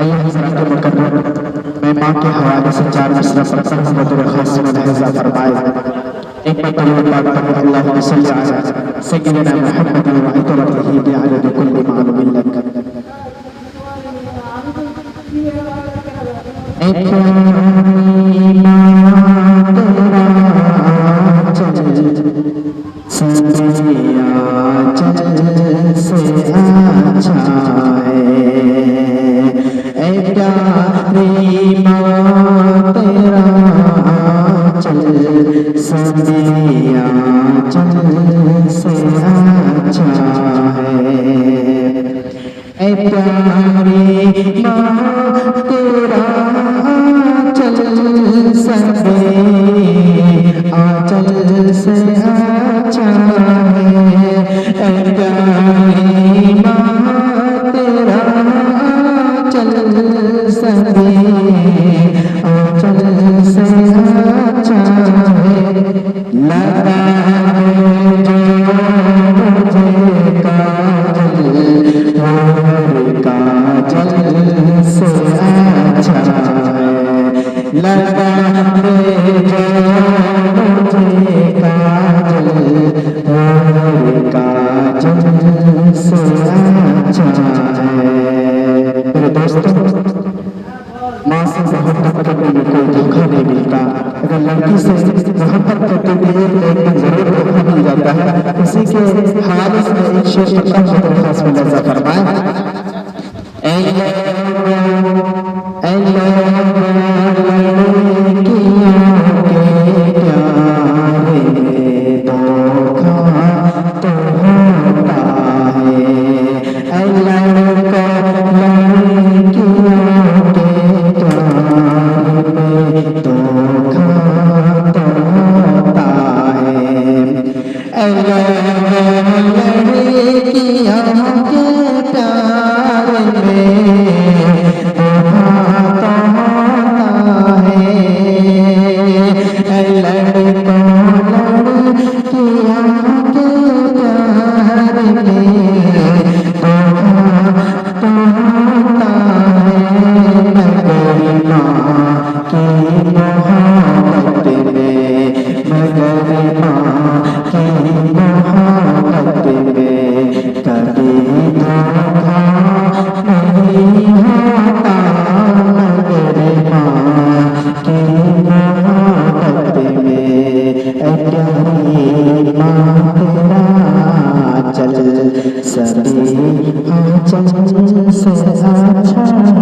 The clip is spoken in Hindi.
आइए हज़रात मुकर्रम, मैं माँ के हवाले से 4 मिसरा पढ़ता हूँ। मधुर खास मुलाहिज़ा फरमाए। एक मरतबा पाक पढ़े अल्लाहुम्मा सल्लि अला सय्यिदिना मुहम्मद व अतरतिही बिअदद कुल्लि मालूमिन लक। माँ से मोहब्बत करने में कोई धोखा नहीं मिलता। अगर लड़की से मोहब्बत करते हुए एक दिन जरूर धोखा मिल जाता है। इसी के हाल में एक शेर पढ़ता हूँ, तो खास मुलाहिज़ा फरमाए। सभी आंचल से अच्छा